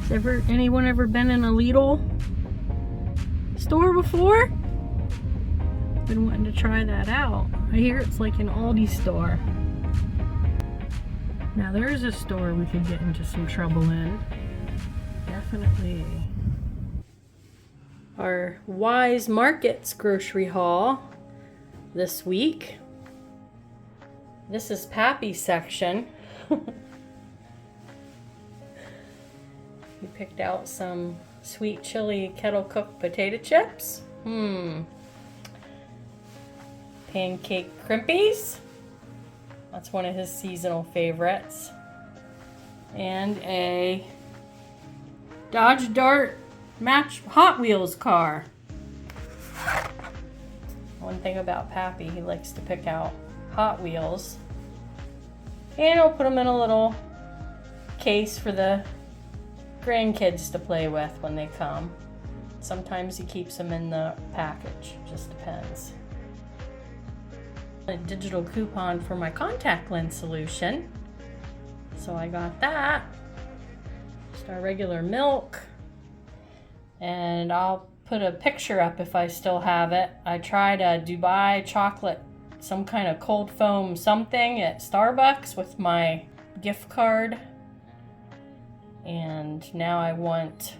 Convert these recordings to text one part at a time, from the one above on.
Has anyone ever been in a Lidl store before? Been wanting to try that out. I hear it's like an Aldi store. Now there's a store we could get into some trouble in. Definitely. Our Weis Markets grocery haul this week. This is Pappy's section. We picked out some sweet chili kettle cooked potato chips. Pancake crimpies. That's one of his seasonal favorites. And a Dodge Dart match Hot Wheels car. One thing about Pappy, he likes to pick out Hot Wheels. And I'll put them in a little case for the grandkids to play with when they come. Sometimes he keeps them in the package, just depends. A digital coupon for my contact lens solution, so I got that. Just our regular milk, and I'll put a picture up if I still have it. I tried a Dubai chocolate, some kind of cold foam something at Starbucks with my gift card, and now I want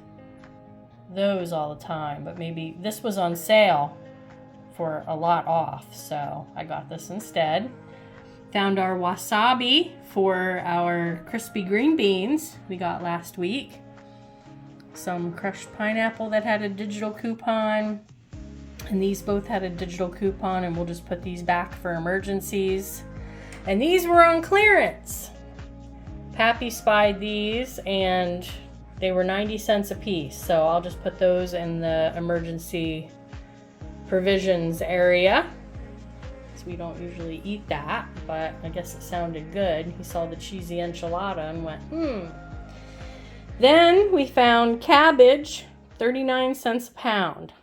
those all the time, but maybe this was on sale for a lot off, so I got this instead. Found our wasabi for our crispy green beans we got last week. Some crushed pineapple that had a digital coupon, and these both had a digital coupon, and we'll just put these back for emergencies. And these were on clearance. Pappy spied these and they were 90 cents a piece, so I'll just put those in the emergency provisions area. So we don't usually eat that, but I guess it sounded good. He saw the cheesy enchilada and went, Then we found cabbage, 39 cents a pound.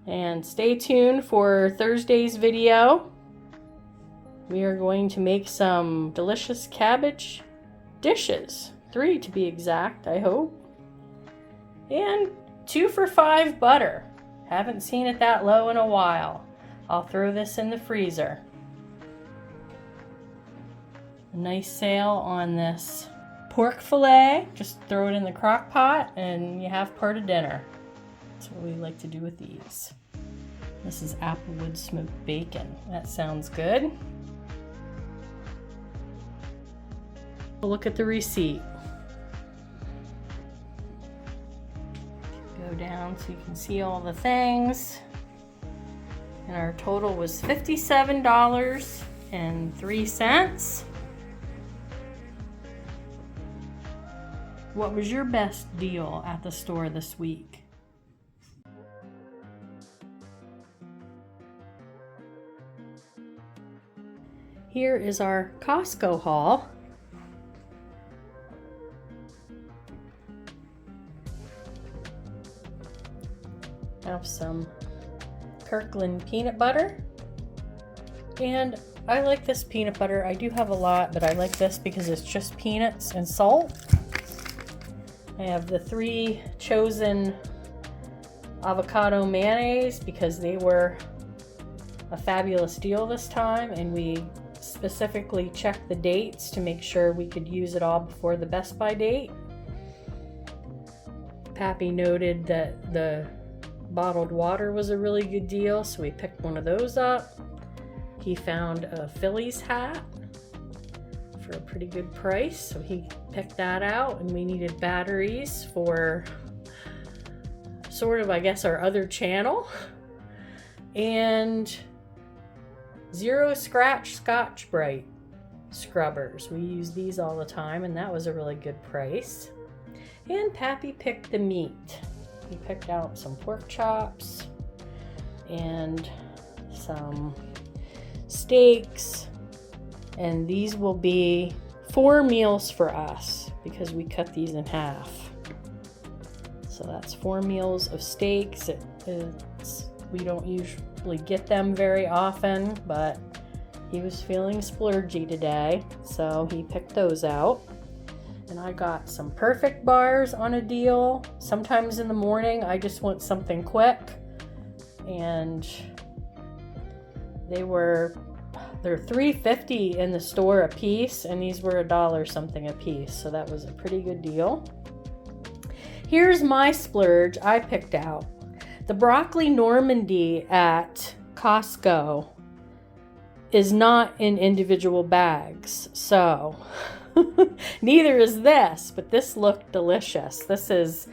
And stay tuned for Thursday's video. We are going to make some delicious cabbage dishes. 3 to be exact, I hope. And 2 for $5 butter. Haven't seen it that low in a while. I'll throw this in the freezer. A nice sale on this pork fillet. Just throw it in the crock pot and you have part of dinner. That's what we like to do with these. This is applewood smoked bacon. That sounds good. Look at the receipt. Go down so you can see all the things. And our total was $57.03. What was your best deal at the store this week? Here is our Costco haul. I have some Kirkland peanut butter, and I like this peanut butter. I do have a lot, but I like this because it's just peanuts and salt. I have the 3 chosen avocado mayonnaise because they were a fabulous deal this time, and we specifically checked the dates to make sure we could use it all before the Best By date. Pappy noted that the bottled water was a really good deal, so we picked one of those up. He found a Phillies hat for a pretty good price, so he picked that out, and we needed batteries for sort of, I guess, our other channel. And Zero Scratch Scotch-Brite scrubbers. We use these all the time, and that was a really good price. And Pappy picked the meat. He picked out some pork chops and some steaks, and these will be 4 meals for us because we cut these in half. So that's 4 meals of steaks. We don't usually get them very often, but he was feeling splurgy today, so he picked those out. And I got some Perfect bars on a deal. Sometimes in the morning I just want something quick, and they're $3.50 in the store a piece, and these were $1 something a piece, so that was a pretty good deal. Here's my splurge I picked out. The broccoli Normandy at Costco is not in individual bags, so neither is this, but this looked delicious. This is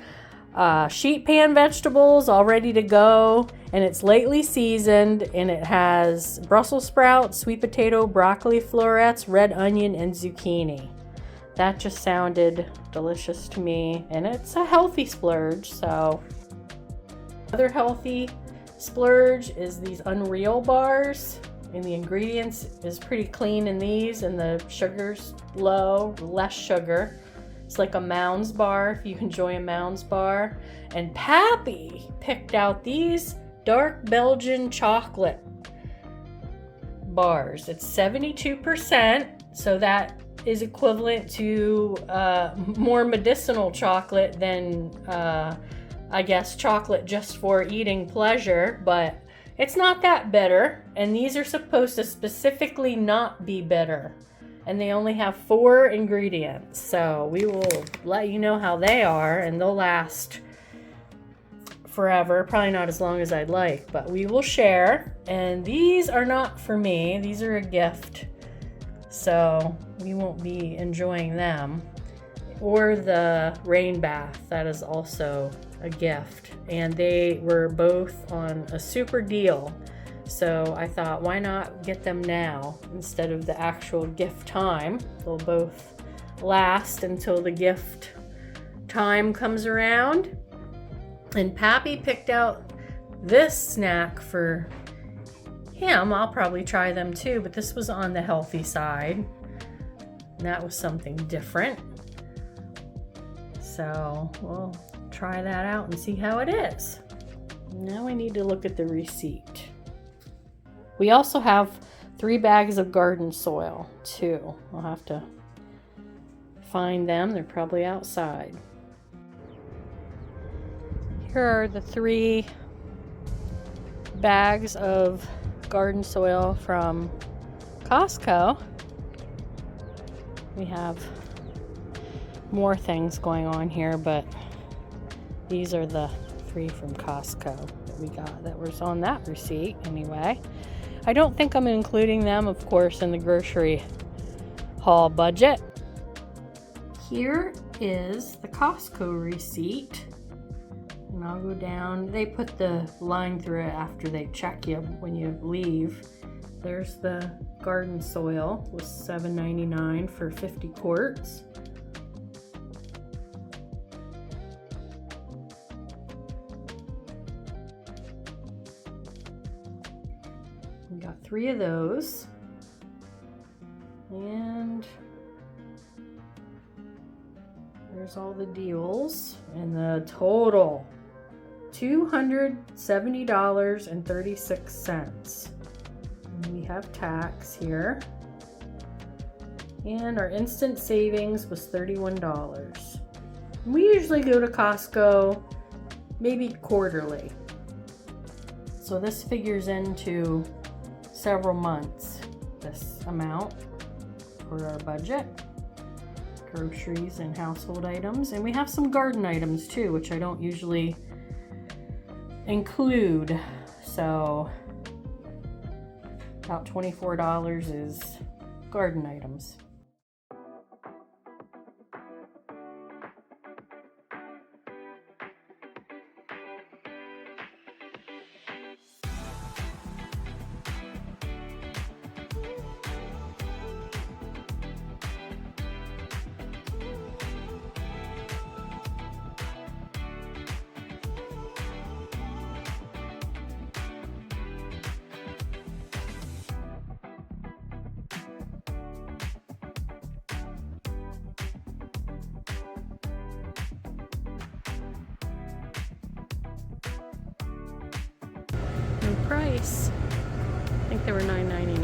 sheet pan vegetables all ready to go, and it's lightly seasoned, and it has Brussels sprouts, sweet potato, broccoli florets, red onion, and zucchini. That just sounded delicious to me, and it's a healthy splurge. So another healthy splurge is these Unreal bars, and the ingredients is pretty clean in these, and the sugar's low, less sugar. It's like a Mounds bar, if you enjoy a Mounds bar. And Pappy picked out these dark Belgian chocolate bars. It's 72%, so that is equivalent to more medicinal chocolate than, I guess, chocolate just for eating pleasure, but it's not that bitter, and these are supposed to specifically not be bitter. And they only have 4 ingredients, so we will let you know how they are, and they'll last forever. Probably not as long as I'd like, but we will share. And these are not for me, these are a gift, so we won't be enjoying them. Or the rain bath, that is also a gift, and they were both on a super deal. So I thought, why not get them now instead of the actual gift time? They'll both last until the gift time comes around. And Pappy picked out this snack for him. I'll probably try them too, but this was on the healthy side. And that was something different. So we'll try that out and see how it is. Now we need to look at the receipt. We also have 3 bags of garden soil too. I'll have to find them. They're probably outside. Here are the 3 bags of garden soil from Costco. We have more things going on here, but these are the 3 from Costco that we got that was on that receipt anyway. I don't think I'm including them, of course, in the grocery haul budget. Here is the Costco receipt. And I'll go down. They put the line through it after they check you when you leave. There's the garden soil. It was $7.99 for 50 quarts. We got 3 of those. And there's all the deals, and the total $270.36. We have tax here, and our instant savings was $31. We usually go to Costco maybe quarterly, so this figures into several months, this amount for our budget. Groceries and household items, and we have some garden items too, which I don't usually include, so about $24 is garden items. Price. I think they were $9.99.